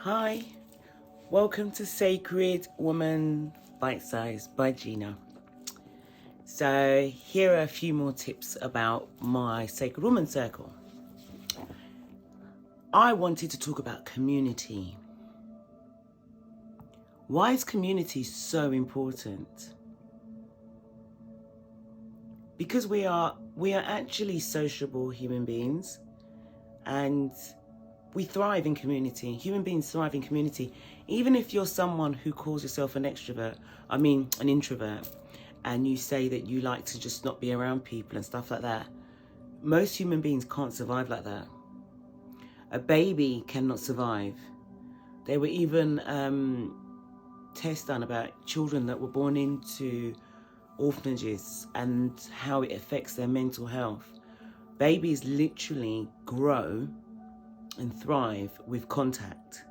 Hi, welcome to Sacred Woman Bite Size by Gina. So here are a few more tips about my Sacred Woman Circle. I wanted to talk about community. Why is community so important? Because we are actually sociable human beings, and we thrive in community. Human beings thrive in community. Even if you're someone who calls yourself an introvert, and you say that you like to just not be around people and stuff like that, most human beings can't survive like that. A baby cannot survive. There were even tests done about children that were born into orphanages and how it affects their mental health. Babies literally grow and thrive with contact.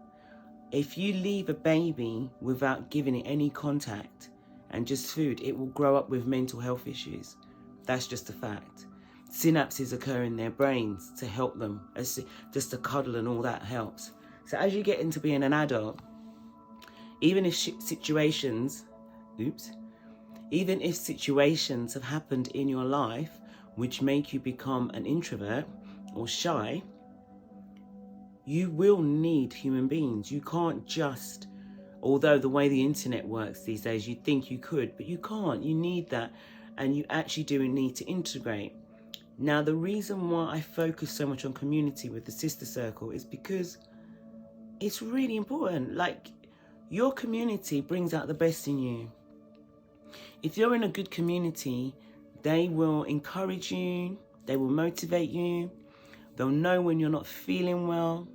If you leave a baby without giving it any contact and just food, it will grow up with mental health issues. That's just a fact. Synapses occur in their brains to help them, just to cuddle and all that helps. So as you get into being an adult, even if situations have happened in your life which make you become an introvert or shy, you will need human beings. You can't just, although the way the internet works these days, you'd think you could, but you can't. You need that, and you actually do need to integrate. Now, the reason why I focus so much on community with the Sister Circle is because it's really important. Like, your community brings out the best in you. If you're in a good community, they will encourage you, they will motivate you, they'll know when you're not feeling well,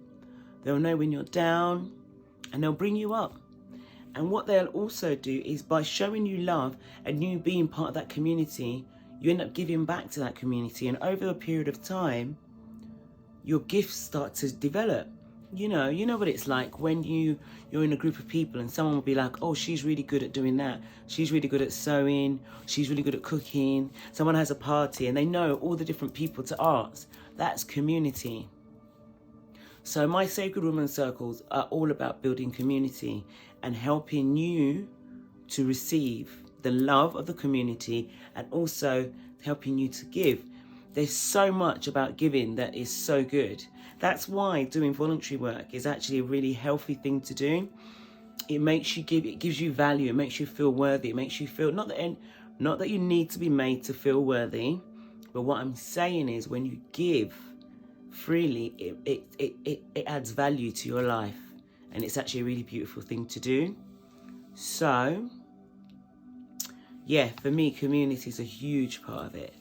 they'll know when you're down, and they'll bring you up. And what they'll also do is, by showing you love and you being part of that community, you end up giving back to that community. And over a period of time, your gifts start to develop. You know what it's like when you're in a group of people and someone will be like, oh, she's really good at doing that. She's really good at sewing. She's really good at cooking. Someone has a party and they know all the different people to ask. That's community. So my Sacred Woman Circles are all about building community and helping you to receive the love of the community, and also helping you to give. There's so much about giving that is so good. That's why doing voluntary work is actually a really healthy thing to do. It makes you give, it gives you value, it makes you feel worthy, it makes you feel, not that you need to be made to feel worthy, but what I'm saying is when you give freely, it adds value to your life, and it's actually a really beautiful thing to do. So yeah, for me, community is a huge part of it,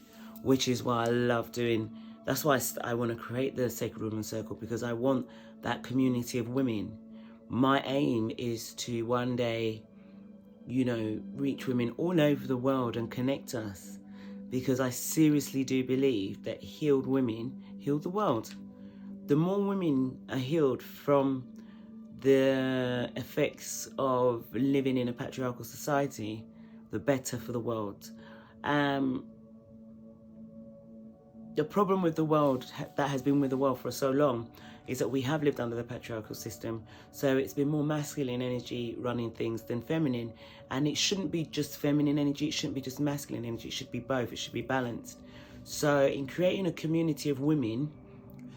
which is why I love doing. That's why I want to create the Sacred Woman Circle, because I want that community of women. My aim is to one day, reach women all over the world and connect us, because I seriously do believe that healed women heal the world. The more women are healed from the effects of living in a patriarchal society, the better for the world. The problem with the world, that has been with the world for so long, is that we have lived under the patriarchal system. So it's been more masculine energy running things than feminine. And it shouldn't be just feminine energy, it shouldn't be just masculine energy, it should be both, it should be balanced. So in creating a community of women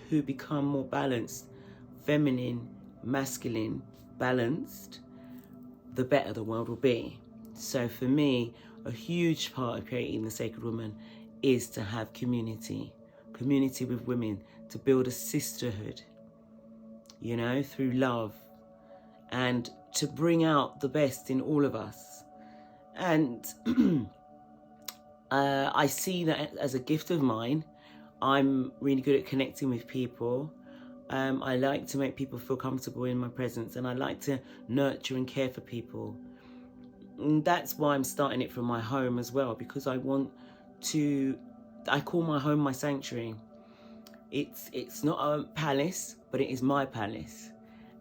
who become more balanced, feminine, masculine, balanced, the better the world will be. So for me, a huge part of creating the Sacred Woman is to have community with women, to build a sisterhood, through love, and to bring out the best in all of us. And I see that as a gift of mine. I'm really good at connecting with people. I like to make people feel comfortable in my presence, and I like to nurture and care for people. And that's why I'm starting it from my home as well, because I call my home my sanctuary. It's not a palace, but it is my palace.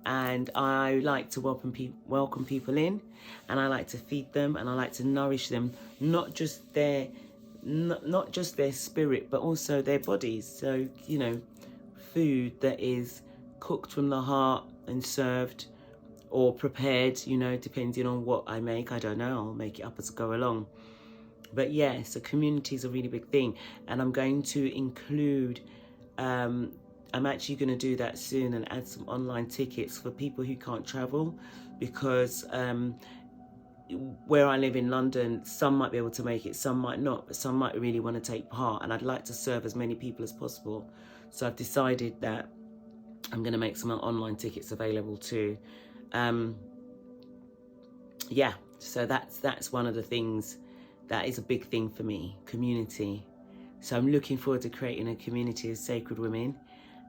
And I like to welcome people in, and I like to feed them, and I like to nourish them, not just their spirit, but also their bodies. So, food that is cooked from the heart, and served or prepared, you know, depending on what I make. I don't know, I'll make it up as I go along. But yeah, so community is a really big thing, and I'm going to include, I'm actually going to do that soon and add some online tickets for people who can't travel, because where I live in London, some might be able to make it, some might not, but some might really want to take part, and I'd like to serve as many people as possible. So I've decided that I'm going to make some online tickets available too. Yeah, so that's one of the things that is a big thing for me, community. So I'm looking forward to creating a community of sacred women,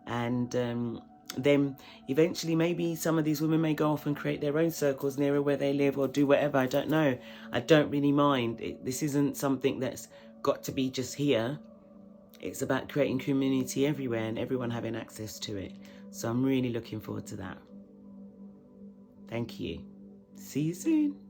and then eventually maybe some of these women may go off and create their own circles nearer where they live, or do whatever. I don't know. I don't really mind. This isn't something that's got to be just here. It's about creating community everywhere and everyone having access to it. So I'm really looking forward to that. Thank you. See you soon.